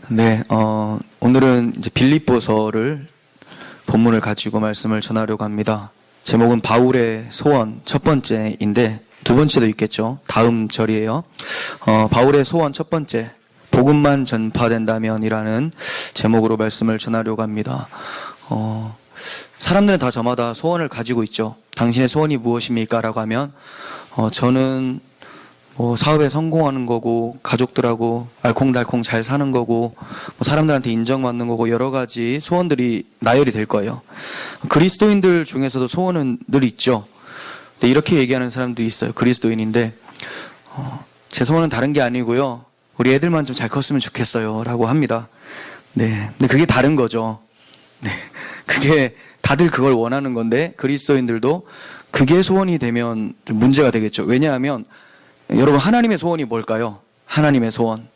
네, 오늘은 이제 빌립보서를 본문을 가지고 말씀을 전하려고 합니다. 제목은 바울의 소원 첫 번째인데 두 번째도 있겠죠. 다음 절이에요. 바울의 소원 첫 번째, 복음만 전파된다면이라는 제목으로 말씀을 전하려고 합니다. 사람들은 다 저마다 소원을 가지고 있죠. 당신의 소원이 무엇입니까? 라고 하면 저는 사업에 성공하는 거고, 가족들하고 알콩달콩 잘 사는 거고, 사람들한테 인정받는 거고, 여러 가지 소원들이 나열이 될 거예요. 그리스도인들 중에서도 소원은 늘 있죠. 근데 이렇게 얘기하는 사람들이 있어요. 그리스도인인데, 제 소원은 다른 게 아니고요. 우리 애들만 좀 잘 컸으면 좋겠어요. 라고 합니다. 네. 근데 그게 다른 거죠. 네. 그게 다들 그걸 원하는 건데, 그리스도인들도 그게 소원이 되면 좀 문제가 되겠죠. 왜냐하면, 여러분, 하나님의 소원이 뭘까요? 하나님의 소원.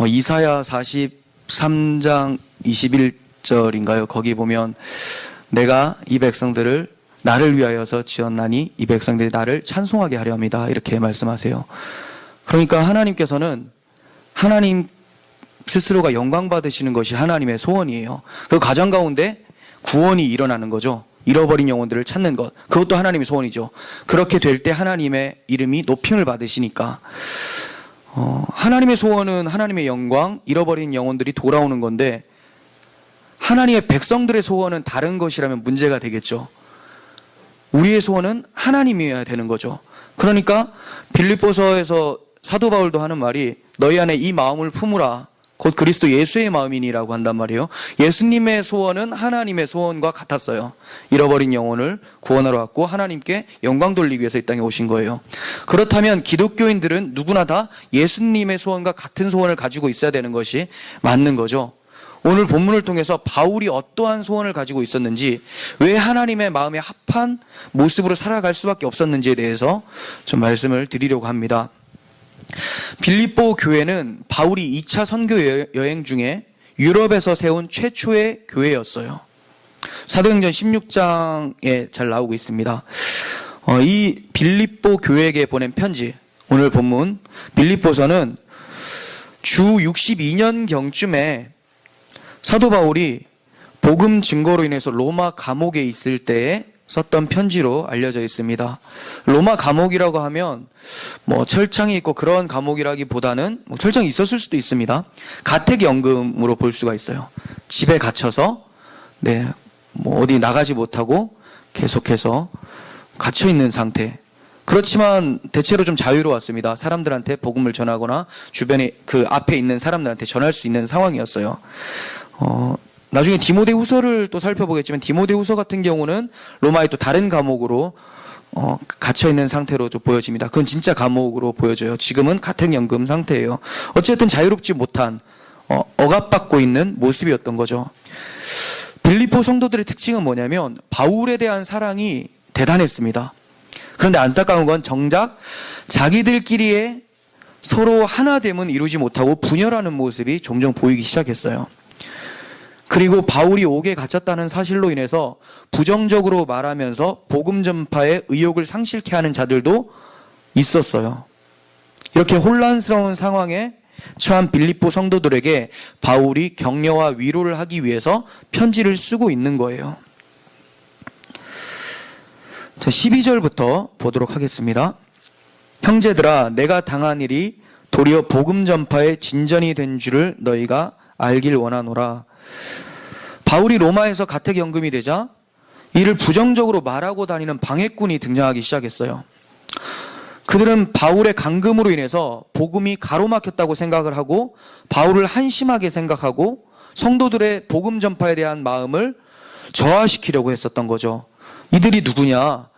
이사야 43장 21절인가요? 거기 보면 내가 이 백성들을 나를 위하여서 지었나니 이 백성들이 나를 찬송하게 하려 합니다. 이렇게 말씀하세요. 그러니까 하나님께서는 하나님 스스로가 영광 받으시는 것이 하나님의 소원이에요. 그 과정 가운데 구원이 일어나는 거죠. 잃어버린 영혼들을 찾는 것, 그것도 하나님의 소원이죠. 그렇게 될 때 하나님의 이름이 높임을 받으시니까 하나님의 소원은 하나님의 영광, 잃어버린 영혼들이 돌아오는 건데, 하나님의 백성들의 소원은 다른 것이라면 문제가 되겠죠. 우리의 소원은 하나님이어야 되는 거죠. 그러니까 빌립보서에서 사도 바울도 하는 말이 너희 안에 이 마음을 품으라, 곧 그리스도 예수의 마음이니라고 한단 말이에요. 예수님의 소원은 하나님의 소원과 같았어요. 잃어버린 영혼을 구원하러 왔고 하나님께 영광 돌리기 위해서 이 땅에 오신 거예요. 그렇다면 기독교인들은 누구나 다 예수님의 소원과 같은 소원을 가지고 있어야 되는 것이 맞는 거죠. 오늘 본문을 통해서 바울이 어떠한 소원을 가지고 있었는지, 왜 하나님의 마음에 합한 모습으로 살아갈 수밖에 없었는지에 대해서 좀 말씀을 드리려고 합니다. 빌립보 교회는 바울이 2차 선교 여행 중에 유럽에서 세운 최초의 교회였어요. 사도행전 16장에 잘 나오고 있습니다. 이 빌립보 교회에게 보낸 편지, 오늘 본문 빌립보서는 주 62년경쯤에 사도 바울이 복음 증거로 인해서 로마 감옥에 있을 때에 썼던 편지로 알려져 있습니다. 로마 감옥이라고 하면 철창이 있고 그런 감옥이라기보다는 철창이 있었을 수도 있습니다. 가택연금으로 볼 수가 있어요. 집에 갇혀서 어디 나가지 못하고 계속해서 갇혀 있는 상태. 그렇지만 대체로 좀 자유로웠습니다. 사람들한테 복음을 전하거나 주변에 그 앞에 있는 사람들한테 전할 수 있는 상황이었어요. 나중에 디모데후서를 또 살펴보겠지만, 디모데후서 같은 경우는 로마의 또 다른 감옥으로 갇혀있는 상태로 좀 보여집니다. 그건 진짜 감옥으로 보여져요. 지금은 가택연금 상태예요. 어쨌든 자유롭지 못한, 억압받고 있는 모습이었던 거죠. 빌립보 성도들의 특징은 뭐냐면 바울에 대한 사랑이 대단했습니다. 그런데 안타까운 건 정작 자기들끼리의 서로 하나됨은 이루지 못하고 분열하는 모습이 종종 보이기 시작했어요. 그리고 바울이 옥에 갇혔다는 사실로 인해서 부정적으로 말하면서 복음 전파의 의욕을 상실케 하는 자들도 있었어요. 이렇게 혼란스러운 상황에 처한 빌립보 성도들에게 바울이 격려와 위로를 하기 위해서 편지를 쓰고 있는 거예요. 자, 12절부터 보도록 하겠습니다. 형제들아, 내가 당한 일이 도리어 복음 전파의 진전이 된 줄을 너희가 알길 원하노라. 바울이 로마에서 가택연금이 되자 이를 부정적으로 말하고 다니는 방해꾼이 등장하기 시작했어요. 그들은 바울의 감금으로 인해서 복음이 가로막혔다고 생각을 하고 바울을 한심하게 생각하고 성도들의 복음 전파에 대한 마음을 저하시키려고 했었던 거죠. 이들이 누구냐?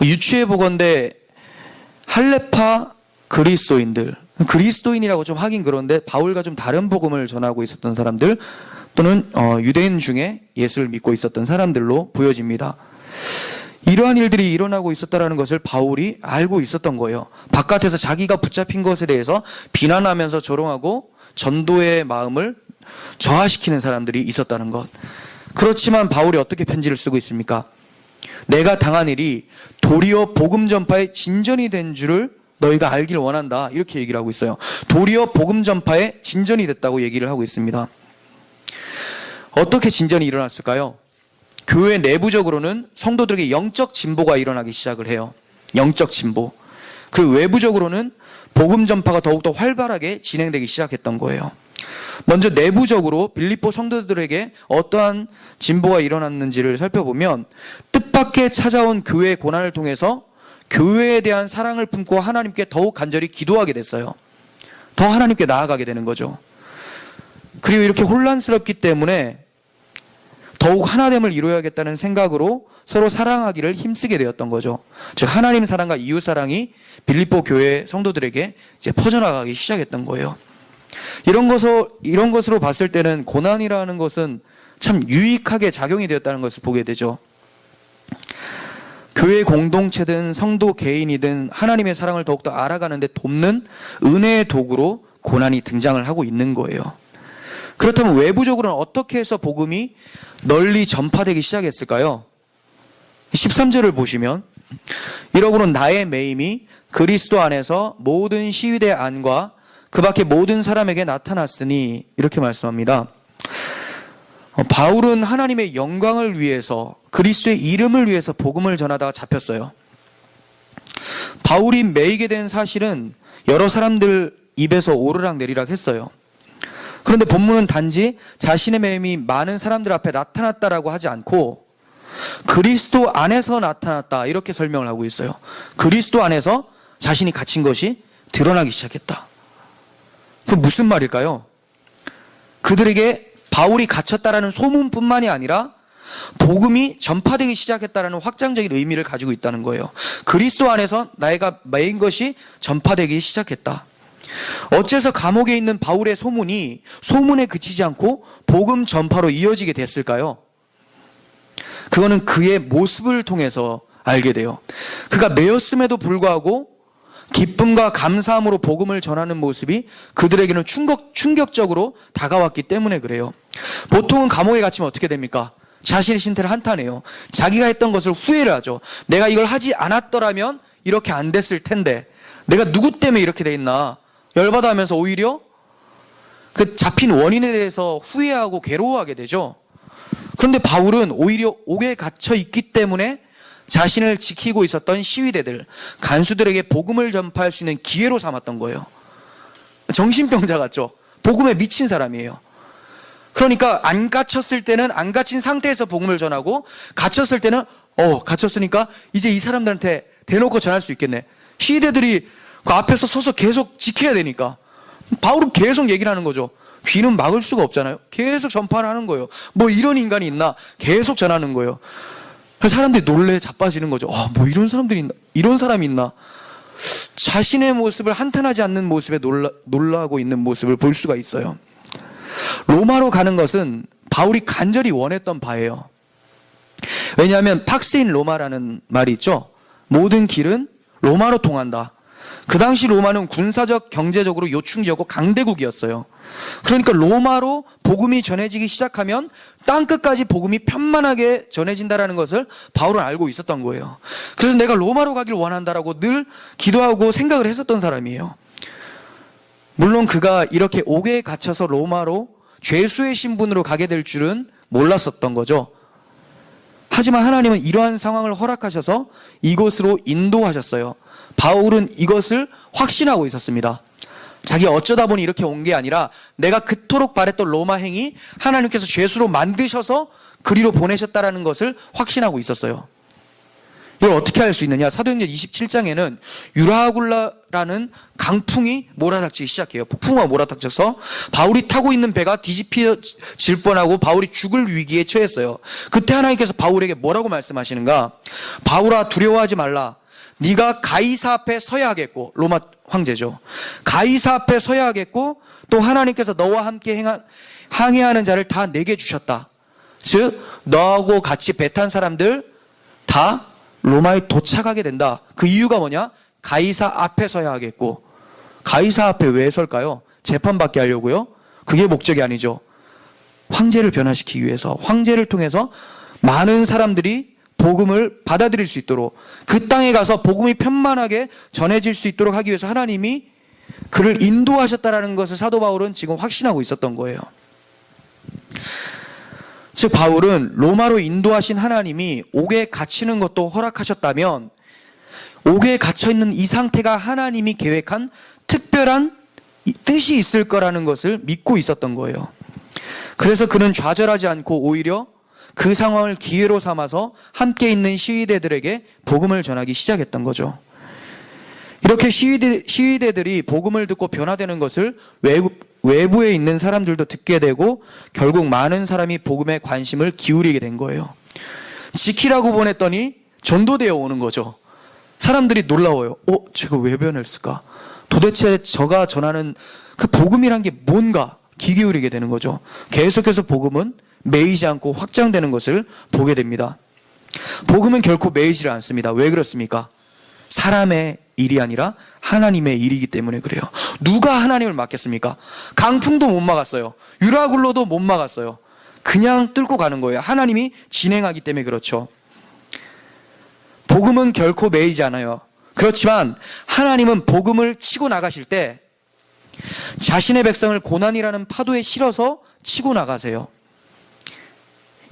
유추해 보건대 할레파 그리스도인들, 그리스도인이라고 좀 하긴 그런데 바울과 좀 다른 복음을 전하고 있었던 사람들, 또는 유대인 중에 예수를 믿고 있었던 사람들로 보여집니다. 이러한 일들이 일어나고 있었다는 것을 바울이 알고 있었던 거예요. 바깥에서 자기가 붙잡힌 것에 대해서 비난하면서 조롱하고 전도의 마음을 저하시키는 사람들이 있었다는 것. 그렇지만 바울이 어떻게 편지를 쓰고 있습니까? 내가 당한 일이 도리어 복음 전파의 진전이 된 줄을 너희가 알길 원한다. 이렇게 얘기를 하고 있어요. 도리어 복음 전파에 진전이 됐다고 얘기를 하고 있습니다. 어떻게 진전이 일어났을까요? 교회 내부적으로는 성도들에게 영적 진보가 일어나기 시작을 해요. 영적 진보. 그리고 외부적으로는 복음 전파가 더욱더 활발하게 진행되기 시작했던 거예요. 먼저 내부적으로 빌립보 성도들에게 어떠한 진보가 일어났는지를 살펴보면 뜻밖의 찾아온 교회의 고난을 통해서 교회에 대한 사랑을 품고 하나님께 더욱 간절히 기도하게 됐어요. 더 하나님께 나아가게 되는 거죠. 그리고 이렇게 혼란스럽기 때문에 더욱 하나됨을 이루어야겠다는 생각으로 서로 사랑하기를 힘쓰게 되었던 거죠. 즉 하나님 사랑과 이웃 사랑이 빌립보 교회 성도들에게 이제 퍼져나가기 시작했던 거예요. 이런 것으로 봤을 때는 고난이라는 것은 참 유익하게 작용이 되었다는 것을 보게 되죠. 교회 공동체든 성도 개인이든 하나님의 사랑을 더욱더 알아가는 데 돕는 은혜의 도구로 고난이 등장을 하고 있는 거예요. 그렇다면 외부적으로는 어떻게 해서 복음이 널리 전파되기 시작했을까요? 13절을 보시면 이러고는 나의 매임이 그리스도 안에서 모든 시위대 안과 그 밖에 모든 사람에게 나타났으니 이렇게 말씀합니다. 바울은 하나님의 영광을 위해서 그리스도의 이름을 위해서 복음을 전하다가 잡혔어요. 바울이 매이게 된 사실은 여러 사람들 입에서 오르락내리락 했어요. 그런데 본문은 단지 자신의 매임이 많은 사람들 앞에 나타났다라고 하지 않고 그리스도 안에서 나타났다 이렇게 설명을 하고 있어요. 그리스도 안에서 자신이 갇힌 것이 드러나기 시작했다. 그 무슨 말일까요? 그들에게 바울이 갇혔다라는 소문뿐만이 아니라 복음이 전파되기 시작했다라는 확장적인 의미를 가지고 있다는 거예요. 그리스도 안에서 내가 매인 것이 전파되기 시작했다. 어째서 감옥에 있는 바울의 소문이 소문에 그치지 않고 복음 전파로 이어지게 됐을까요? 그거는 그의 모습을 통해서 알게 돼요. 그가 매였음에도 불구하고 기쁨과 감사함으로 복음을 전하는 모습이 그들에게는 충격적으로 다가왔기 때문에 그래요. 보통은 감옥에 갇히면 어떻게 됩니까? 자신의 신태를 한탄해요. 자기가 했던 것을 후회를 하죠. 내가 이걸 하지 않았더라면 이렇게 안 됐을 텐데 내가 누구 때문에 이렇게 돼 있나 열받아 하면서 오히려 그 잡힌 원인에 대해서 후회하고 괴로워하게 되죠. 그런데 바울은 오히려 옥에 갇혀 있기 때문에 자신을 지키고 있었던 시위대들, 간수들에게 복음을 전파할 수 있는 기회로 삼았던 거예요. 정신병자 같죠? 복음에 미친 사람이에요. 그러니까 안 갇혔을 때는 안 갇힌 상태에서 복음을 전하고 갇혔을 때는 갇혔으니까 이제 이 사람들한테 대놓고 전할 수 있겠네. 시위대들이 그 앞에서 서서 계속 지켜야 되니까 바울은 계속 얘기를 하는 거죠. 귀는 막을 수가 없잖아요. 계속 전파를 하는 거예요. 뭐 이런 인간이 있나? 계속 전하는 거예요. 사람들이 놀래 자빠지는 거죠. 뭐 이런 사람들이 있나? 이런 사람이 있나? 자신의 모습을 한탄하지 않는 모습에 놀라고 있는 모습을 볼 수가 있어요. 로마로 가는 것은 바울이 간절히 원했던 바예요. 왜냐하면 팍스인 로마라는 말이 있죠. 모든 길은 로마로 통한다. 그 당시 로마는 군사적, 경제적으로 요충지였고 강대국이었어요. 그러니까 로마로 복음이 전해지기 시작하면 땅끝까지 복음이 편만하게 전해진다라는 것을 바울은 알고 있었던 거예요. 그래서 내가 로마로 가길 원한다라고 늘 기도하고 생각을 했었던 사람이에요. 물론 그가 이렇게 옥에 갇혀서 로마로 죄수의 신분으로 가게 될 줄은 몰랐었던 거죠. 하지만 하나님은 이러한 상황을 허락하셔서 이곳으로 인도하셨어요. 바울은 이것을 확신하고 있었습니다. 자기가 어쩌다 보니 이렇게 온 게 아니라 내가 그토록 바랬던 로마 행이 하나님께서 죄수로 만드셔서 그리로 보내셨다라는 것을 확신하고 있었어요. 이걸 어떻게 알 수 있느냐? 사도행전 27장에는 유라굴라라는 강풍이 몰아닥치기 시작해요. 폭풍우가 몰아닥쳐서 바울이 타고 있는 배가 뒤집혀질 뻔하고 바울이 죽을 위기에 처했어요. 그때 하나님께서 바울에게 뭐라고 말씀하시는가? 바울아, 두려워하지 말라. 네가 가이사 앞에 서야 하겠고, 로마 황제죠. 가이사 앞에 서야 하겠고 또 하나님께서 너와 함께 항해하는 자를 다 내게 주셨다. 즉 너하고 같이 배 탄 사람들 다 로마에 도착하게 된다. 그 이유가 뭐냐? 가이사 앞에 서야 하겠고. 가이사 앞에 왜 설까요? 재판받게 하려고요? 그게 목적이 아니죠. 황제를 변화시키기 위해서, 황제를 통해서 많은 사람들이 복음을 받아들일 수 있도록, 그 땅에 가서 복음이 편만하게 전해질 수 있도록 하기 위해서 하나님이 그를 인도하셨다라는 것을 사도 바울은 지금 확신하고 있었던 거예요. 즉 바울은 로마로 인도하신 하나님이 옥에 갇히는 것도 허락하셨다면 옥에 갇혀있는 이 상태가 하나님이 계획한 특별한 뜻이 있을 거라는 것을 믿고 있었던 거예요. 그래서 그는 좌절하지 않고 오히려 그 상황을 기회로 삼아서 함께 있는 시위대들에게 복음을 전하기 시작했던 거죠. 이렇게 시위대들이 복음을 듣고 변화되는 것을 외부에 있는 사람들도 듣게 되고 결국 많은 사람이 복음에 관심을 기울이게 된 거예요. 지키라고 보냈더니 전도되어 오는 거죠. 사람들이 놀라워요. 제가 왜 변했을까? 도대체 저가 전하는 그 복음이란 게 뭔가 귀 기울이게 되는 거죠. 계속해서 복음은 매이지 않고 확장되는 것을 보게 됩니다. 복음은 결코 매이지를 않습니다. 왜 그렇습니까? 사람의 일이 아니라 하나님의 일이기 때문에 그래요. 누가 하나님을 막겠습니까? 강풍도 못 막았어요. 유라굴로도 못 막았어요. 그냥 뚫고 가는 거예요. 하나님이 진행하기 때문에 그렇죠. 복음은 결코 매이지 않아요. 그렇지만 하나님은 복음을 치고 나가실 때 자신의 백성을 고난이라는 파도에 실어서 치고 나가세요.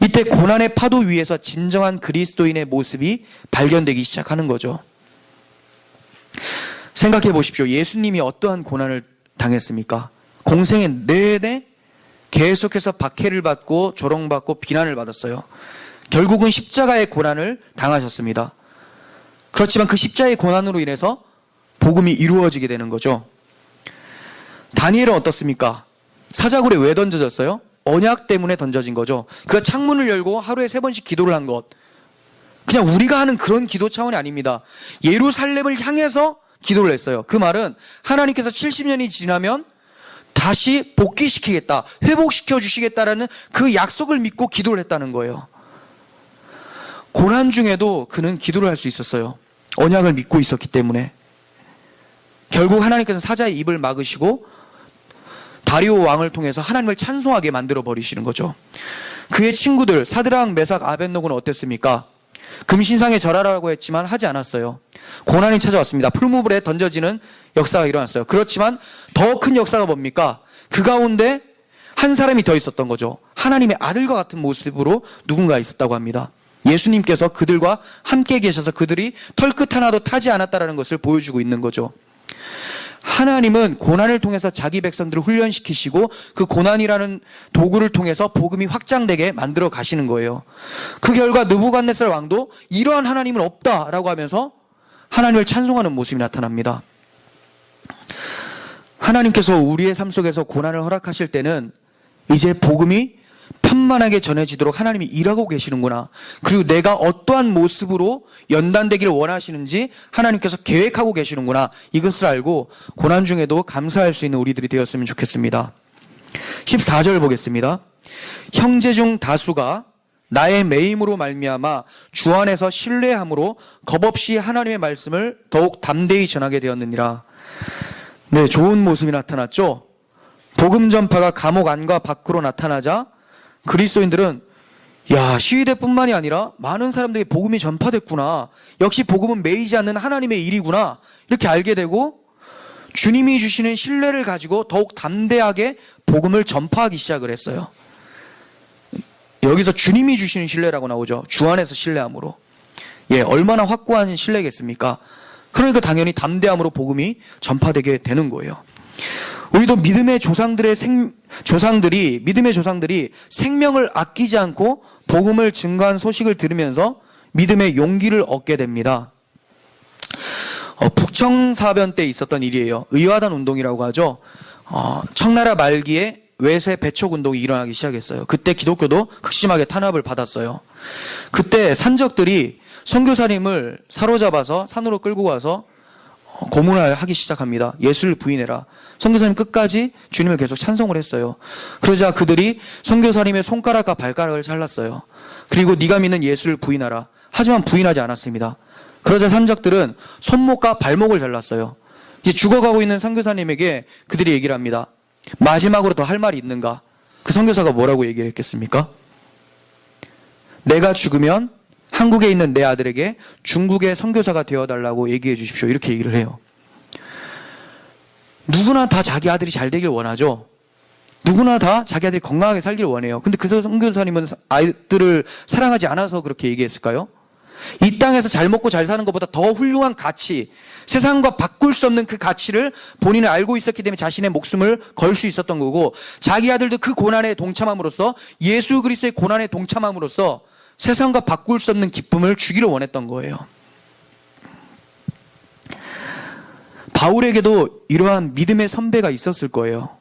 이때 고난의 파도 위에서 진정한 그리스도인의 모습이 발견되기 시작하는 거죠. 생각해 보십시오. 예수님이 어떠한 고난을 당했습니까? 공생의 내내 계속해서 박해를 받고 조롱받고 비난을 받았어요. 결국은 십자가의 고난을 당하셨습니다. 그렇지만 그 십자가의 고난으로 인해서 복음이 이루어지게 되는 거죠. 다니엘은 어떻습니까? 사자굴에 왜 던져졌어요? 언약 때문에 던져진 거죠. 그가 창문을 열고 하루에 3번씩 기도를 한 것. 그냥 우리가 하는 그런 기도 차원이 아닙니다. 예루살렘을 향해서 기도를 했어요. 그 말은 하나님께서 70년이 지나면 다시 복귀시키겠다, 회복시켜 주시겠다라는 그 약속을 믿고 기도를 했다는 거예요. 고난 중에도 그는 기도를 할 수 있었어요. 언약을 믿고 있었기 때문에. 결국 하나님께서는 사자의 입을 막으시고 다리오 왕을 통해서 하나님을 찬송하게 만들어 버리시는 거죠. 그의 친구들 사드락, 메삭, 아벳노고는 어땠습니까? 금신상에 절하라고 했지만 하지 않았어요. 고난이 찾아왔습니다. 풀무불에 던져지는 역사가 일어났어요. 그렇지만 더 큰 역사가 뭡니까? 그 가운데 한 사람이 더 있었던 거죠. 하나님의 아들과 같은 모습으로 누군가 있었다고 합니다. 예수님께서 그들과 함께 계셔서 그들이 털끝 하나도 타지 않았다는 것을 보여주고 있는 거죠. 하나님은 고난을 통해서 자기 백성들을 훈련시키시고 그 고난이라는 도구를 통해서 복음이 확장되게 만들어 가시는 거예요. 그 결과 느부갓네살 왕도 이러한 하나님은 없다라고 하면서 하나님을 찬송하는 모습이 나타납니다. 하나님께서 우리의 삶 속에서 고난을 허락하실 때는 이제 복음이 편만하게 전해지도록 하나님이 일하고 계시는구나. 그리고 내가 어떠한 모습으로 연단되기를 원하시는지 하나님께서 계획하고 계시는구나. 이것을 알고 고난 중에도 감사할 수 있는 우리들이 되었으면 좋겠습니다. 14절 보겠습니다. 형제 중 다수가 나의 매임으로 말미암아 주 안에서 신뢰함으로 겁없이 하나님의 말씀을 더욱 담대히 전하게 되었느니라. 네, 좋은 모습이 나타났죠. 복음 전파가 감옥 안과 밖으로 나타나자 그리스도인들은 시위대뿐만이 아니라 많은 사람들이 복음이 전파됐구나. 역시 복음은 매이지 않는 하나님의 일이구나. 이렇게 알게 되고 주님이 주시는 신뢰를 가지고 더욱 담대하게 복음을 전파하기 시작을 했어요. 여기서 주님이 주시는 신뢰라고 나오죠. 주 안에서 신뢰함으로. 얼마나 확고한 신뢰겠습니까? 그러니까 당연히 담대함으로 복음이 전파되게 되는 거예요. 우리도 믿음의 조상들이 생명을 아끼지 않고 복음을 증거한 소식을 들으면서 믿음의 용기를 얻게 됩니다. 북청사변 때 있었던 일이에요. 의화단 운동이라고 하죠. 청나라 말기에 외세 배척 운동이 일어나기 시작했어요. 그때 기독교도 극심하게 탄압을 받았어요. 그때 산적들이 선교사님을 사로잡아서 산으로 끌고 가서 고문을 하기 시작합니다. 예수를 부인해라. 선교사님 끝까지 주님을 계속 찬송을 했어요. 그러자 그들이 선교사님의 손가락과 발가락을 잘랐어요. 그리고 네가 믿는 예수를 부인하라. 하지만 부인하지 않았습니다. 그러자 산적들은 손목과 발목을 잘랐어요. 이제 죽어가고 있는 선교사님에게 그들이 얘기를 합니다. 마지막으로 더 할 말이 있는가? 그 선교사가 뭐라고 얘기를 했겠습니까? 내가 죽으면 한국에 있는 내 아들에게 중국의 선교사가 되어달라고 얘기해 주십시오. 이렇게 얘기를 해요. 누구나 다 자기 아들이 잘 되길 원하죠. 누구나 다 자기 아들이 건강하게 살길 원해요. 근데 그 선교사님은 아이들을 사랑하지 않아서 그렇게 얘기했을까요? 이 땅에서 잘 먹고 잘 사는 것보다 더 훌륭한 가치, 세상과 바꿀 수 없는 그 가치를 본인은 알고 있었기 때문에 자신의 목숨을 걸 수 있었던 거고, 자기 아들도 그 고난에 동참함으로써, 예수 그리스도의 고난에 동참함으로써 세상과 바꿀 수 없는 기쁨을 주기를 원했던 거예요. 바울에게도 이러한 믿음의 선배가 있었을 거예요.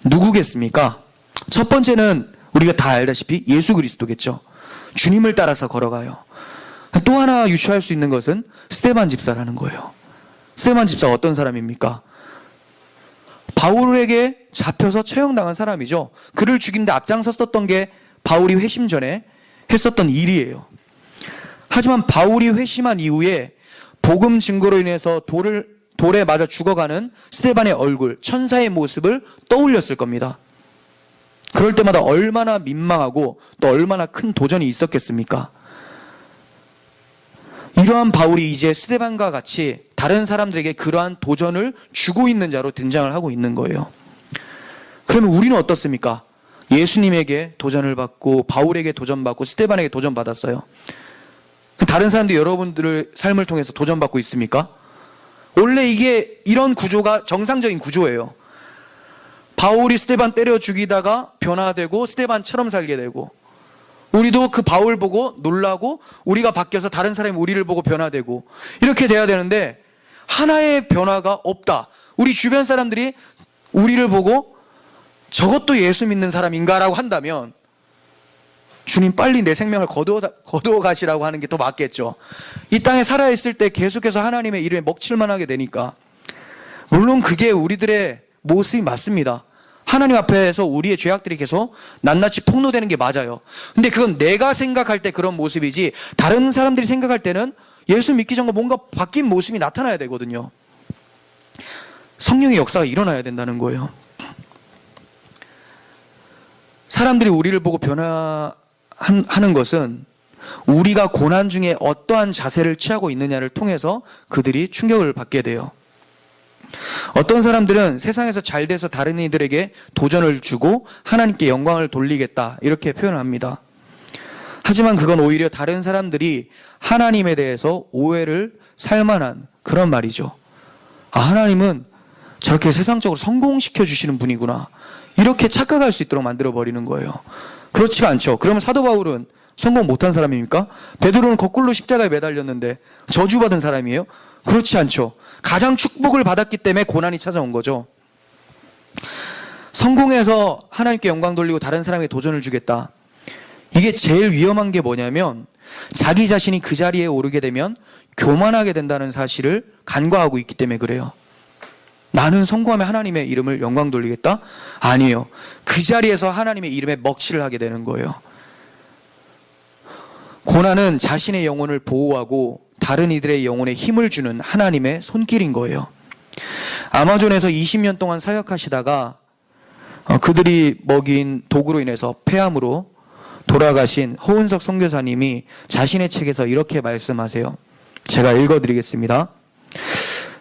누구겠습니까? 첫 번째는 우리가 다 알다시피 예수 그리스도겠죠. 주님을 따라서 걸어가요. 또 하나 유추할 수 있는 것은 스데반 집사라는 거예요. 스데반 집사가 어떤 사람입니까? 바울에게 잡혀서 처형당한 사람이죠. 그를 죽이는데 앞장섰었던 게 바울이 회심 전에 했었던 일이에요. 하지만 바울이 회심한 이후에 복음 증거로 인해서 돌에 맞아 죽어가는 스데반의 얼굴, 천사의 모습을 떠올렸을 겁니다. 그럴 때마다 얼마나 민망하고 또 얼마나 큰 도전이 있었겠습니까? 이러한 바울이 이제 스데반과 같이 다른 사람들에게 그러한 도전을 주고 있는 자로 등장을 하고 있는 거예요. 그러면 우리는 어떻습니까? 예수님에게 도전을 받고 바울에게 도전받고 스데반에게 도전받았어요. 다른 사람들이 여러분들의 삶을 통해서 도전받고 있습니까? 원래 이게 이런 구조가 정상적인 구조예요. 바울이 스데반 때려 죽이다가 변화되고 스데반처럼 살게 되고, 우리도 그 바울 보고 놀라고 우리가 바뀌어서 다른 사람이 우리를 보고 변화되고, 이렇게 돼야 되는데 하나의 변화가 없다. 우리 주변 사람들이 우리를 보고 저것도 예수 믿는 사람인가라고 한다면 주님 빨리 내 생명을 거두어 가시라고 하는 게 더 맞겠죠. 이 땅에 살아있을 때 계속해서 하나님의 이름에 먹칠만 하게 되니까. 물론 그게 우리들의 모습이 맞습니다. 하나님 앞에서 우리의 죄악들이 계속 낱낱이 폭로되는 게 맞아요. 근데 그건 내가 생각할 때 그런 모습이지, 다른 사람들이 생각할 때는 예수 믿기 전과 뭔가 바뀐 모습이 나타나야 되거든요. 성령의 역사가 일어나야 된다는 거예요. 사람들이 우리를 보고 변화하는 것은 우리가 고난 중에 어떠한 자세를 취하고 있느냐를 통해서 그들이 충격을 받게 돼요. 어떤 사람들은 세상에서 잘 돼서 다른 이들에게 도전을 주고 하나님께 영광을 돌리겠다, 이렇게 표현을 합니다. 하지만 그건 오히려 다른 사람들이 하나님에 대해서 오해를 살 만한 그런 말이죠. 아, 하나님은 저렇게 세상적으로 성공시켜 주시는 분이구나, 이렇게 착각할 수 있도록 만들어버리는 거예요. 그렇지가 않죠. 그러면 사도 바울은 성공 못한 사람입니까? 베드로는 거꾸로 십자가에 매달렸는데 저주받은 사람이에요? 그렇지 않죠. 가장 축복을 받았기 때문에 고난이 찾아온 거죠. 성공해서 하나님께 영광 돌리고 다른 사람에게 도전을 주겠다. 이게 제일 위험한 게 뭐냐면, 자기 자신이 그 자리에 오르게 되면 교만하게 된다는 사실을 간과하고 있기 때문에 그래요. 나는 성공하면 하나님의 이름을 영광 돌리겠다? 아니에요. 그 자리에서 하나님의 이름에 먹칠을 하게 되는 거예요. 고난은 자신의 영혼을 보호하고 다른 이들의 영혼에 힘을 주는 하나님의 손길인 거예요. 아마존에서 20년 동안 사역하시다가 그들이 먹인 독으로 인해서 폐암으로 돌아가신 허은석 선교사님이 자신의 책에서 이렇게 말씀하세요. 제가 읽어드리겠습니다.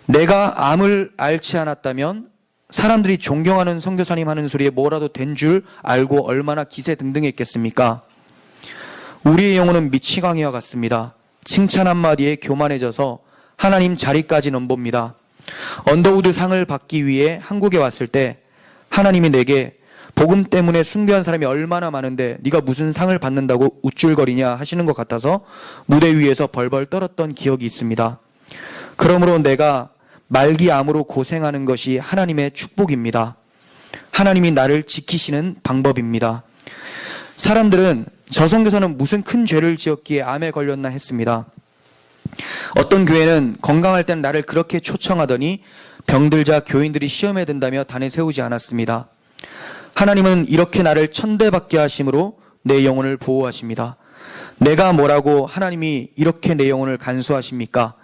내가 암을 앓지 않았다면 사람들이 존경하는 선교사님 하는 소리에 뭐라도 된 줄 알고 얼마나 기세등등했겠습니까? 우리의 영혼은 미치광이와 같습니다. 칭찬 한마디에 교만해져서 하나님 자리까지 넘봅니다. 언더우드 상을 받기 위해 한국에 왔을 때 하나님이 내게 복음 때문에 순교한 사람이 얼마나 많은데 네가 무슨 상을 받는다고 우쭐거리냐 하시는 것 같아서 무대 위에서 벌벌 떨었던 기억이 있습니다. 그러므로 내가 말기암으로 고생하는 것이 하나님의 축복입니다. 하나님이 나를 지키시는 방법입니다. 사람들은 저 선교사는 무슨 큰 죄를 지었기에 암에 걸렸나 했습니다. 어떤 교회는 건강할 때는 나를 그렇게 초청하더니 병들자 교인들이 시험에 든다며 단에 세우지 않았습니다. 하나님은 이렇게 나를 천대받게 하심으로 내 영혼을 보호하십니다. 내가 뭐라고 하나님이 이렇게 내 영혼을 간수하십니까?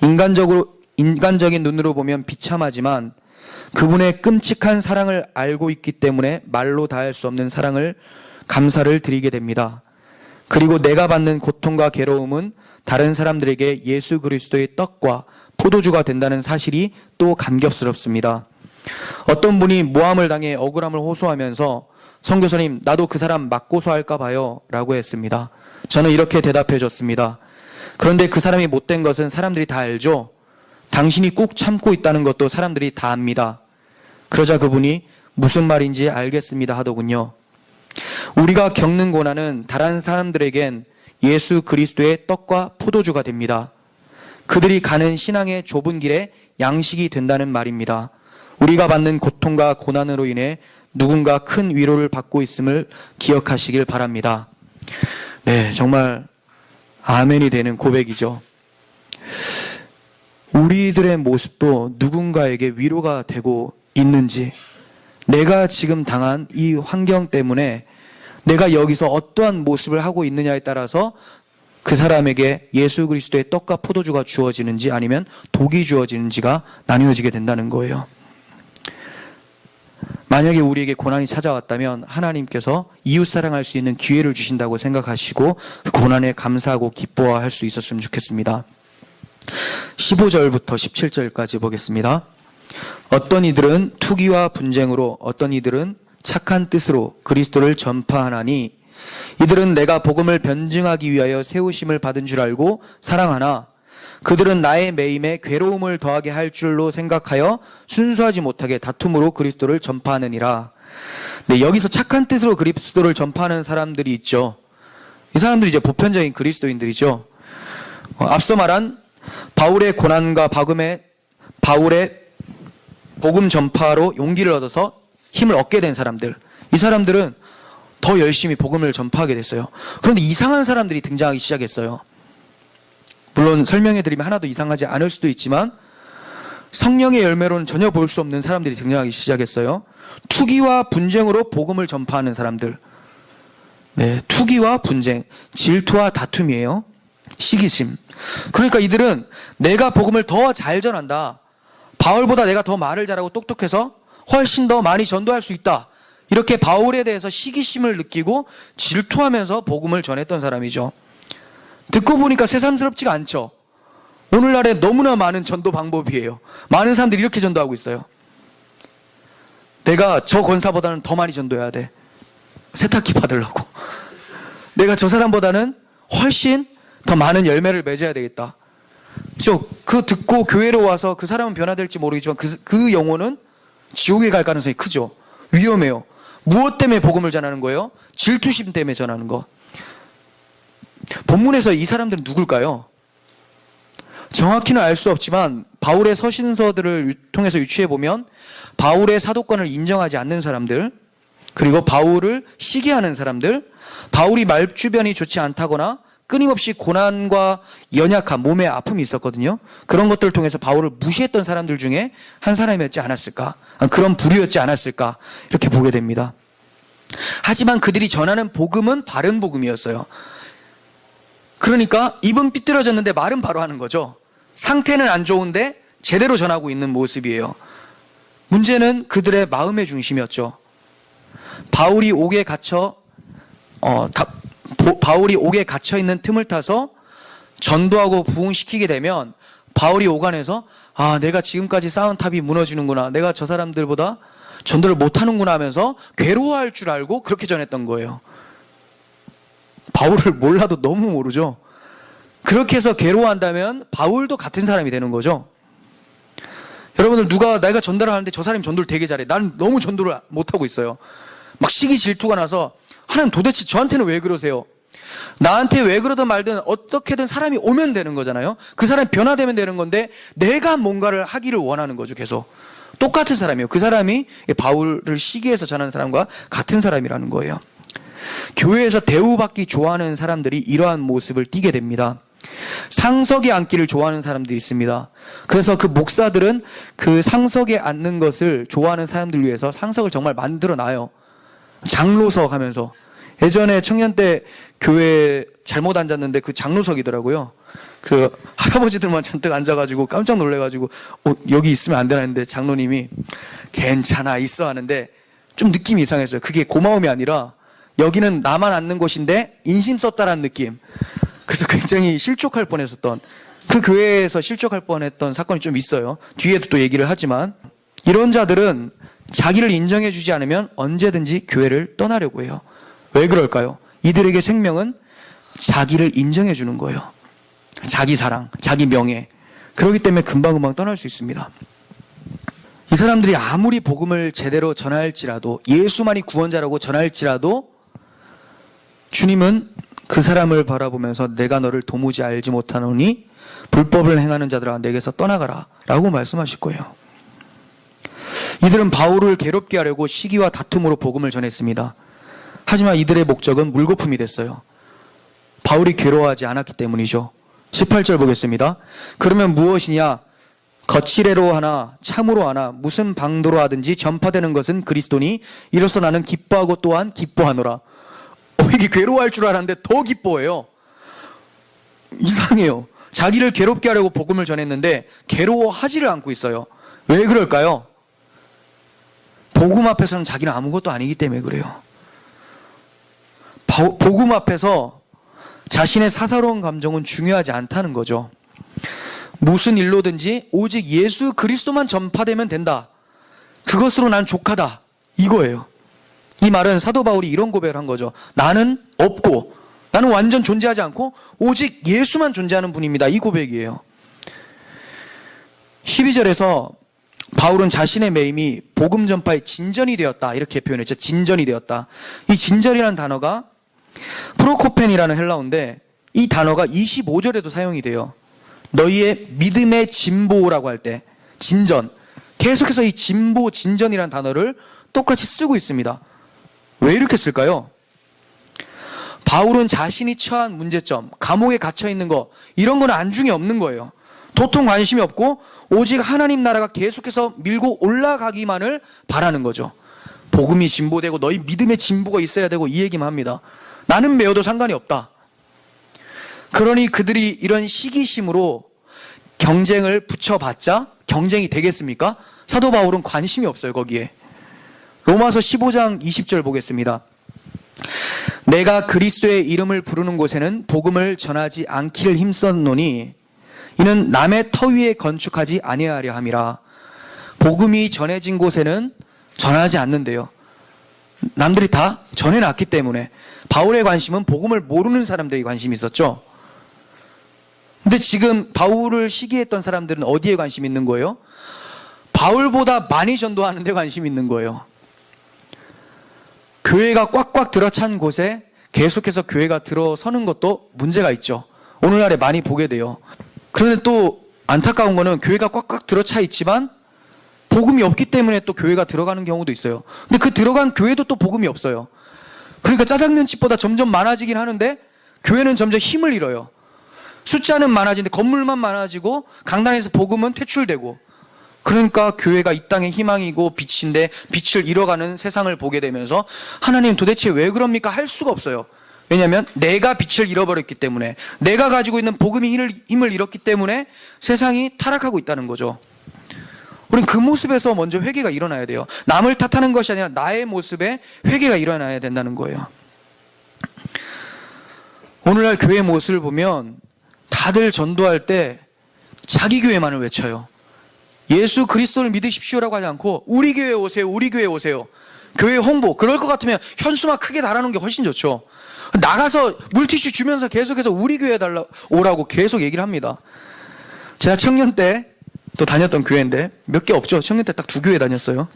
인간적인 눈으로 보면 비참하지만 그분의 끔찍한 사랑을 알고 있기 때문에 말로 다할 수 없는 감사를 드리게 됩니다. 그리고 내가 받는 고통과 괴로움은 다른 사람들에게 예수 그리스도의 떡과 포도주가 된다는 사실이 또 감격스럽습니다. 어떤 분이 모함을 당해 억울함을 호소하면서 선교사님, 나도 그 사람 맞고소할까 봐요 라고 했습니다. 저는 이렇게 대답해 줬습니다. 그런데 그 사람이 못된 것은 사람들이 다 알죠. 당신이 꾹 참고 있다는 것도 사람들이 다 압니다. 그러자 그분이 무슨 말인지 알겠습니다 하더군요. 우리가 겪는 고난은 다른 사람들에겐 예수 그리스도의 떡과 포도주가 됩니다. 그들이 가는 신앙의 좁은 길에 양식이 된다는 말입니다. 우리가 받는 고통과 고난으로 인해 누군가 큰 위로를 받고 있음을 기억하시길 바랍니다. 네, 정말 아멘이 되는 고백이죠. 우리들의 모습도 누군가에게 위로가 되고 있는지, 내가 지금 당한 이 환경 때문에 내가 여기서 어떠한 모습을 하고 있느냐에 따라서 그 사람에게 예수 그리스도의 떡과 포도주가 주어지는지 아니면 독이 주어지는지가 나뉘어지게 된다는 거예요. 만약에 우리에게 고난이 찾아왔다면 하나님께서 이웃 사랑할 수 있는 기회를 주신다고 생각하시고 그 고난에 감사하고 기뻐할 수 있었으면 좋겠습니다. 15절부터 17절까지 보겠습니다. 어떤 이들은 투기와 분쟁으로, 어떤 이들은 착한 뜻으로 그리스도를 전파하나니 이들은 내가 복음을 변증하기 위하여 세우심을 받은 줄 알고 사랑하나 그들은 나의 매임에 괴로움을 더하게 할 줄로 생각하여 순수하지 못하게 다툼으로 그리스도를 전파하느니라. 네, 여기서 착한 뜻으로 그리스도를 전파하는 사람들이 있죠. 이 사람들이 이제 보편적인 그리스도인들이죠. 앞서 말한 바울의 고난과 바울의 복음 전파로 용기를 얻어서 힘을 얻게 된 사람들, 이 사람들은 더 열심히 복음을 전파하게 됐어요. 그런데 이상한 사람들이 등장하기 시작했어요. 물론 설명해드리면 하나도 이상하지 않을 수도 있지만 성령의 열매로는 전혀 볼 수 없는 사람들이 등장하기 시작했어요. 투기와 분쟁으로 복음을 전파하는 사람들. 네, 투기와 분쟁, 질투와 다툼이에요. 시기심. 그러니까 이들은 내가 복음을 더 잘 전한다, 바울보다 내가 더 말을 잘하고 똑똑해서 훨씬 더 많이 전도할 수 있다, 이렇게 바울에 대해서 시기심을 느끼고 질투하면서 복음을 전했던 사람이죠. 듣고 보니까 새삼스럽지가 않죠. 오늘날에 너무나 많은 전도 방법이에요. 많은 사람들이 이렇게 전도하고 있어요. 내가 저 권사보다는 더 많이 전도해야 돼, 세탁기 받으려고. 내가 저 사람보다는 훨씬 더 많은 열매를 맺어야 되겠다. 그렇죠? 그 듣고 교회로 와서 그 사람은 변화될지 모르겠지만 그 영혼은 지옥에 갈 가능성이 크죠. 위험해요. 무엇 때문에 복음을 전하는 거예요? 질투심 때문에 전하는 거. 본문에서 이 사람들은 누굴까요? 정확히는 알 수 없지만 바울의 서신서들을 통해서 유추해보면 바울의 사도권을 인정하지 않는 사람들, 그리고 바울을 시기하는 사람들, 바울이 말주변이 좋지 않다거나 끊임없이 고난과 연약함, 몸에 아픔이 있었거든요. 그런 것들을 통해서 바울을 무시했던 사람들 중에 한 사람이었지 않았을까, 그런 부류였지 않았을까, 이렇게 보게 됩니다. 하지만 그들이 전하는 복음은 바른 복음이었어요. 그러니까 입은 삐뚤어졌는데 말은 바로 하는 거죠. 상태는 안 좋은데 제대로 전하고 있는 모습이에요. 문제는 그들의 마음의 중심이었죠. 바울이 옥에 갇혀 있는 틈을 타서 전도하고 부흥시키게 되면 바울이 오간에서 내가 지금까지 쌓은 탑이 무너지는구나, 내가 저 사람들보다 전도를 못하는구나 하면서 괴로워할 줄 알고 그렇게 전했던 거예요. 바울을 몰라도 너무 모르죠. 그렇게 해서 괴로워한다면 바울도 같은 사람이 되는 거죠. 여러분들, 내가 전도를 하는데 저 사람이 전도를 되게 잘해, 나는 너무 전도를 못하고 있어요. 막 시기 질투가 나서 하나님 도대체 저한테는 왜 그러세요? 나한테 왜 그러든 말든 어떻게든 사람이 오면 되는 거잖아요. 그 사람이 변화되면 되는 건데 내가 뭔가를 하기를 원하는 거죠. 계속 똑같은 사람이에요. 그 사람이 바울을 시기해서 전하는 사람과 같은 사람이라는 거예요. 교회에서 대우받기 좋아하는 사람들이 이러한 모습을 띠게 됩니다. 상석에 앉기를 좋아하는 사람들이 있습니다. 그래서 그 목사들은 그 상석에 앉는 것을 좋아하는 사람들 위해서 상석을 정말 만들어 놔요. 장로석 하면서. 예전에 청년 때 교회 잘못 앉았는데 그 장로석이더라고요. 그 할아버지들만 잔뜩 앉아가지고 깜짝 놀래가지고 여기 있으면 안 되나 했는데 장로님이 괜찮아 있어 하는데 좀 느낌이 이상했어요. 그게 고마움이 아니라 여기는 나만 앉는 곳인데 인심 썼다라는 느낌. 그래서 굉장히 실족할 뻔했었던, 그 교회에서 실족할 뻔했던 사건이 좀 있어요. 뒤에도 또 얘기를 하지만, 이런 자들은 자기를 인정해 주지 않으면 언제든지 교회를 떠나려고 해요. 왜 그럴까요? 이들에게 생명은 자기를 인정해 주는 거예요. 자기 사랑, 자기 명예. 그렇기 때문에 금방금방 떠날 수 있습니다. 이 사람들이 아무리 복음을 제대로 전할지라도, 예수만이 구원자라고 전할지라도, 주님은 그 사람을 바라보면서 내가 너를 도무지 알지 못하노니 불법을 행하는 자들아 내게서 떠나가라 라고 말씀하실 거예요. 이들은 바울을 괴롭게 하려고 시기와 다툼으로 복음을 전했습니다. 하지만 이들의 목적은 물거품이 됐어요. 바울이 괴로워하지 않았기 때문이죠. 18절 보겠습니다. 그러면 무엇이냐? 거칠애로 하나 참으로 하나 무슨 방도로 하든지 전파되는 것은 그리스도니 이로써 나는 기뻐하고 또한 기뻐하노라. 이게 괴로워할 줄 알았는데 더 기뻐해요. 이상해요. 자기를 괴롭게 하려고 복음을 전했는데 괴로워하지를 않고 있어요. 왜 그럴까요? 복음 앞에서는 자기는 아무것도 아니기 때문에 그래요. 복음 앞에서 자신의 사사로운 감정은 중요하지 않다는 거죠. 무슨 일로든지 오직 예수 그리스도만 전파되면 된다. 그것으로 난 족하다. 이거예요. 이 말은 사도 바울이 이런 고백을 한 거죠. 나는 없고, 나는 완전 존재하지 않고 오직 예수만 존재하는 분입니다. 이 고백이에요. 12절에서 바울은 자신의 매임이 복음 전파의 진전이 되었다 이렇게 표현했죠. 진전이 되었다. 이 진전이라는 단어가 프로코펜이라는 헬라어인데 이 단어가 25절에도 사용이 돼요. 너희의 믿음의 진보라고 할 때 진전, 계속해서 이 진보, 진전이라는 단어를 똑같이 쓰고 있습니다. 왜 이렇게 쓸까요? 바울은 자신이 처한 문제점, 감옥에 갇혀있는 거, 이런 건 안중에 없는 거예요. 도통 관심이 없고 오직 하나님 나라가 계속해서 밀고 올라가기만을 바라는 거죠. 복음이 진보되고 너희 믿음의 진보가 있어야 되고 이 얘기만 합니다. 나는 매어도 상관이 없다. 그러니 그들이 이런 시기심으로 경쟁을 붙여봤자 경쟁이 되겠습니까? 사도 바울은 관심이 없어요, 거기에. 로마서 15장 20절 보겠습니다. 내가 그리스도의 이름을 부르는 곳에는 복음을 전하지 않기를 힘썼노니 이는 남의 터 위에 건축하지 아니하려 함이라. 복음이 전해진 곳에는 전하지 않는데요. 남들이 다 전해놨기 때문에. 바울의 관심은 복음을 모르는 사람들이 관심이 있었죠. 근데 지금 바울을 시기했던 사람들은 어디에 관심이 있는 거예요? 바울보다 많이 전도하는 데 관심이 있는 거예요. 교회가 꽉꽉 들어찬 곳에 계속해서 교회가 들어서는 것도 문제가 있죠. 오늘날에 많이 보게 돼요. 그런데 또 안타까운 거는 교회가 꽉꽉 들어차 있지만 복음이 없기 때문에 또 교회가 들어가는 경우도 있어요. 근데 그 들어간 교회도 또 복음이 없어요. 그러니까 짜장면집보다 점점 많아지긴 하는데 교회는 점점 힘을 잃어요. 숫자는 많아지는데 건물만 많아지고 강단에서 복음은 퇴출되고, 그러니까 교회가 이 땅의 희망이고 빛인데 빛을 잃어가는 세상을 보게 되면서 하나님 도대체 왜 그럽니까? 할 수가 없어요. 왜냐하면 내가 빛을 잃어버렸기 때문에, 내가 가지고 있는 복음의 힘을 잃었기 때문에 세상이 타락하고 있다는 거죠. 우리는 그 모습에서 먼저 회개가 일어나야 돼요. 남을 탓하는 것이 아니라 나의 모습에 회개가 일어나야 된다는 거예요. 오늘날 교회 모습을 보면 다들 전도할 때 자기 교회만을 외쳐요. 예수 그리스도를 믿으십시오라고 하지 않고 우리 교회 오세요, 우리 교회 오세요. 교회 홍보, 그럴 것 같으면 현수막 크게 달아놓은 게 훨씬 좋죠. 나가서 물티슈 주면서 계속해서 우리 교회 오라고 계속 얘기를 합니다. 제가 청년 때 또 다녔던 교회인데 몇 개 없죠. 청년 때 딱 2교회 다녔어요.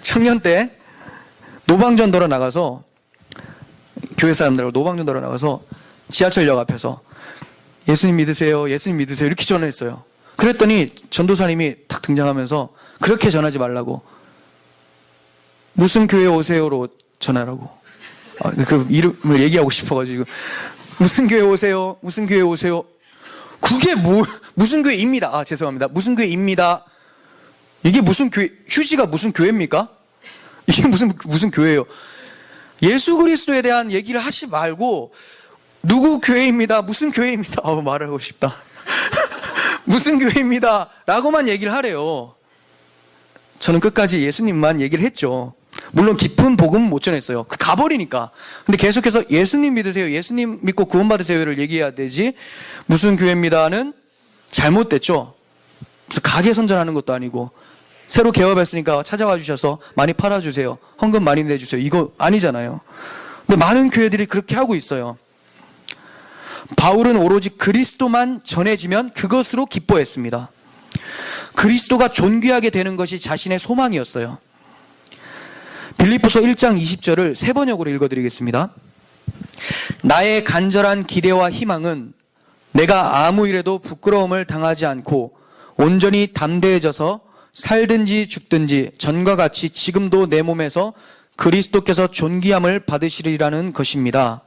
청년 때 노방전도로 나가서, 교회 사람들하고 노방전도로 나가서 지하철역 앞에서 예수님 믿으세요, 예수님 믿으세요 이렇게 전화했어요. 그랬더니 전도사님이 탁 등장하면서 그렇게 전하지 말라고, 무슨 교회 오세요로 전하라고. 그 이름을 얘기하고 싶어가지고 무슨 교회 오세요, 무슨 교회 오세요. 그게 무슨 교회입니다. 죄송합니다. 무슨 교회입니다. 이게 무슨 교회, 휴지가 무슨 교회입니까? 이게 무슨 교회예요. 예수 그리스도에 대한 얘기를 하지 말고 누구 교회입니다, 무슨 교회입니다. 말하고 싶다. 무슨 교회입니다 라고만 얘기를 하래요. 저는 끝까지 예수님만 얘기를 했죠. 물론 깊은 복음은 못 전했어요. 가버리니까. 근데 계속해서 예수님 믿으세요, 예수님 믿고 구원받으세요를 얘기해야 되지, 무슨 교회입니다는 잘못됐죠. 무슨 가게 선전하는 것도 아니고, 새로 개업했으니까 찾아와 주셔서 많이 팔아주세요, 헌금 많이 내주세요, 이거 아니잖아요. 근데 많은 교회들이 그렇게 하고 있어요. 바울은 오로지 그리스도만 전해지면 그것으로 기뻐했습니다. 그리스도가 존귀하게 되는 것이 자신의 소망이었어요. 빌립보서 1장 20절을 세 번역으로 읽어드리겠습니다. 나의 간절한 기대와 희망은 내가 아무 일에도 부끄러움을 당하지 않고 온전히 담대해져서 살든지 죽든지 전과 같이 지금도 내 몸에서 그리스도께서 존귀함을 받으시리라는 것입니다.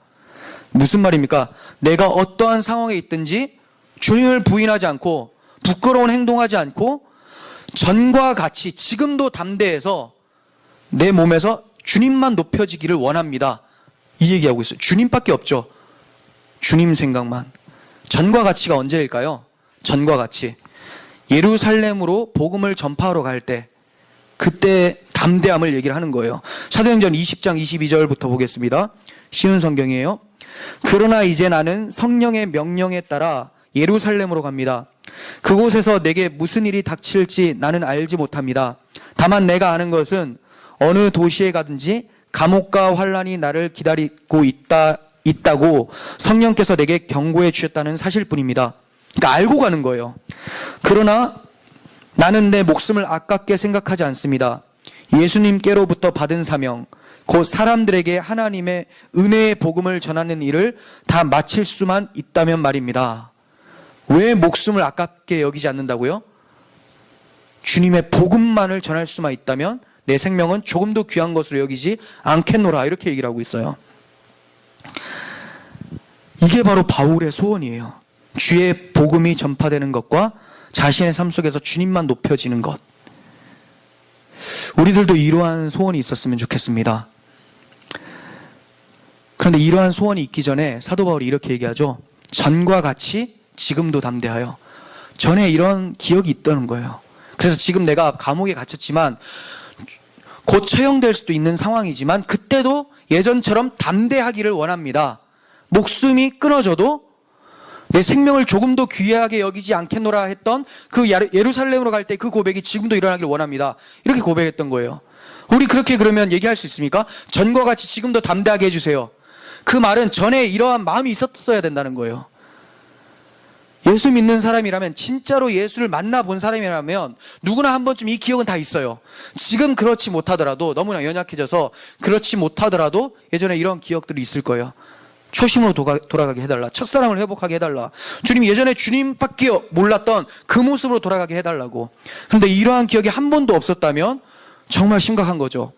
무슨 말입니까? 내가 어떠한 상황에 있든지 주님을 부인하지 않고 부끄러운 행동하지 않고 전과 같이 지금도 담대해서 내 몸에서 주님만 높여지기를 원합니다. 이 얘기하고 있어요. 주님밖에 없죠. 주님 생각만. 전과 같이가 언제일까요? 전과 같이 예루살렘으로 복음을 전파하러 갈 때, 그때 담대함을 얘기를 하는 거예요. 사도행전 20장 22절부터 보겠습니다. 쉬운 성경이에요. 그러나 이제 나는 성령의 명령에 따라 예루살렘으로 갑니다. 그곳에서 내게 무슨 일이 닥칠지 나는 알지 못합니다. 다만 내가 아는 것은 어느 도시에 가든지 감옥과 환란이 나를 기다리고 있다고 성령께서 내게 경고해 주셨다는 사실뿐입니다. 그러니까 알고 가는 거예요. 그러나 나는 내 목숨을 아깝게 생각하지 않습니다. 예수님께로부터 받은 사명, 곧 사람들에게 하나님의 은혜의 복음을 전하는 일을 다 마칠 수만 있다면 말입니다. 왜 목숨을 아깝게 여기지 않는다고요? 주님의 복음만을 전할 수만 있다면 내 생명은 조금 더 귀한 것으로 여기지 않겠노라, 이렇게 얘기를 하고 있어요. 이게 바로 바울의 소원이에요. 주의 복음이 전파되는 것과 자신의 삶 속에서 주님만 높여지는 것. 우리들도 이러한 소원이 있었으면 좋겠습니다. 그런데 이러한 소원이 있기 전에 사도 바울이 이렇게 얘기하죠. 전과 같이 지금도 담대하여. 전에 이런 기억이 있다는 거예요. 그래서 지금 내가 감옥에 갇혔지만 곧 처형될 수도 있는 상황이지만 그때도 예전처럼 담대하기를 원합니다. 목숨이 끊어져도 내 생명을 조금 더 귀하게 여기지 않겠노라 했던 그 예루살렘으로 갈 때 그 고백이 지금도 일어나길 원합니다. 이렇게 고백했던 거예요. 우리 그렇게 그러면 얘기할 수 있습니까? 전과 같이 지금도 담대하게 해주세요. 그 말은 전에 이러한 마음이 있었어야 된다는 거예요. 예수 믿는 사람이라면, 진짜로 예수를 만나본 사람이라면 누구나 한 번쯤 이 기억은 다 있어요. 지금 그렇지 못하더라도, 너무나 연약해져서 그렇지 못하더라도 예전에 이런 기억들이 있을 거예요. 초심으로 돌아가게 해달라. 첫사랑을 회복하게 해달라. 주님, 예전에 주님밖에 몰랐던 그 모습으로 돌아가게 해달라고. 그런데 이러한 기억이 한 번도 없었다면 정말 심각한 거죠.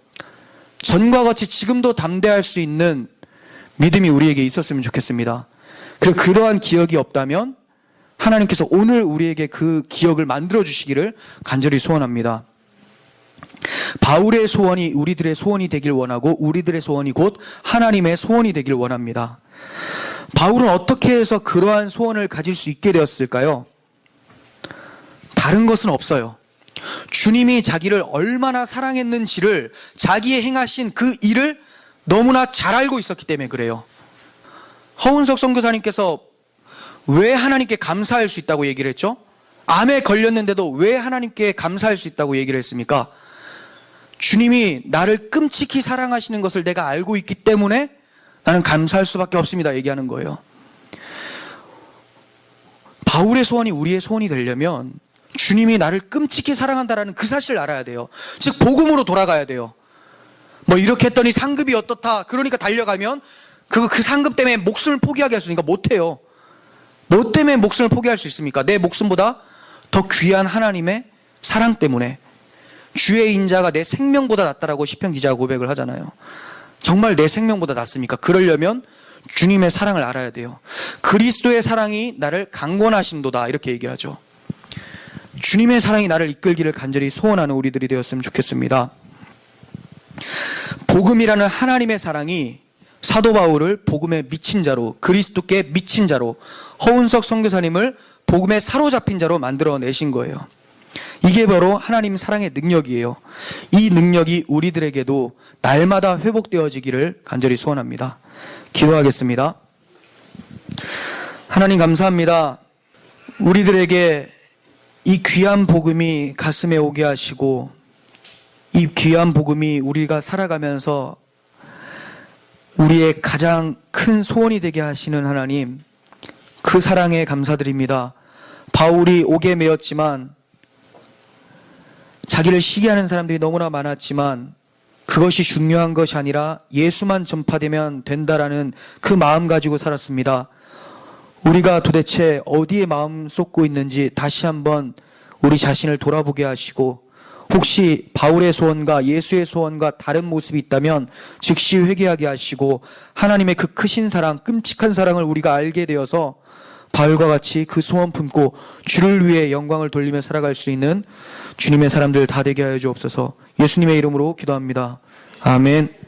전과 같이 지금도 담대할 수 있는 믿음이 우리에게 있었으면 좋겠습니다. 그리고 그러한 기억이 없다면 하나님께서 오늘 우리에게 그 기억을 만들어 주시기를 간절히 소원합니다. 바울의 소원이 우리들의 소원이 되길 원하고 우리들의 소원이 곧 하나님의 소원이 되길 원합니다. 바울은 어떻게 해서 그러한 소원을 가질 수 있게 되었을까요? 다른 것은 없어요. 주님이 자기를 얼마나 사랑했는지를, 자기의 행하신 그 일을 너무나 잘 알고 있었기 때문에 그래요. 허운석 선교사님께서 왜 하나님께 감사할 수 있다고 얘기를 했죠? 암에 걸렸는데도 왜 하나님께 감사할 수 있다고 얘기를 했습니까? 주님이 나를 끔찍히 사랑하시는 것을 내가 알고 있기 때문에 나는 감사할 수밖에 없습니다, 얘기하는 거예요. 바울의 소원이 우리의 소원이 되려면 주님이 나를 끔찍히 사랑한다라는 그 사실을 알아야 돼요. 즉 복음으로 돌아가야 돼요. 뭐 이렇게 했더니 상급이 어떻다, 그러니까 달려가면 그 상급 때문에 목숨을 포기하게 할 수 있으니까 못해요. 뭐 때문에 목숨을 포기할 수 있습니까? 내 목숨보다 더 귀한 하나님의 사랑 때문에. 주의 인자가 내 생명보다 낫다라고 시편 기자가 고백을 하잖아요. 정말 내 생명보다 낫습니까? 그러려면 주님의 사랑을 알아야 돼요. 그리스도의 사랑이 나를 강권하신도다, 이렇게 얘기하죠. 주님의 사랑이 나를 이끌기를 간절히 소원하는 우리들이 되었으면 좋겠습니다. 복음이라는 하나님의 사랑이 사도 바울을 복음에 미친 자로, 그리스도께 미친 자로, 허운석 선교사님을 복음에 사로잡힌 자로 만들어내신 거예요. 이게 바로 하나님 사랑의 능력이에요. 이 능력이 우리들에게도 날마다 회복되어지기를 간절히 소원합니다. 기도하겠습니다. 하나님 감사합니다. 우리들에게 이 귀한 복음이 가슴에 오게 하시고 이 귀한 복음이 우리가 살아가면서 우리의 가장 큰 소원이 되게 하시는 하나님, 그 사랑에 감사드립니다. 바울이 옥에 매였지만 자기를 시기하는 사람들이 너무나 많았지만 그것이 중요한 것이 아니라 예수만 전파되면 된다라는 그 마음 가지고 살았습니다. 우리가 도대체 어디에 마음 쏟고 있는지 다시 한번 우리 자신을 돌아보게 하시고, 혹시 바울의 소원과 예수의 소원과 다른 모습이 있다면 즉시 회개하게 하시고, 하나님의 그 크신 사랑, 끔찍한 사랑을 우리가 알게 되어서 바울과 같이 그 소원 품고 주를 위해 영광을 돌리며 살아갈 수 있는 주님의 사람들 다 되게 하여 주옵소서. 예수님의 이름으로 기도합니다. 아멘.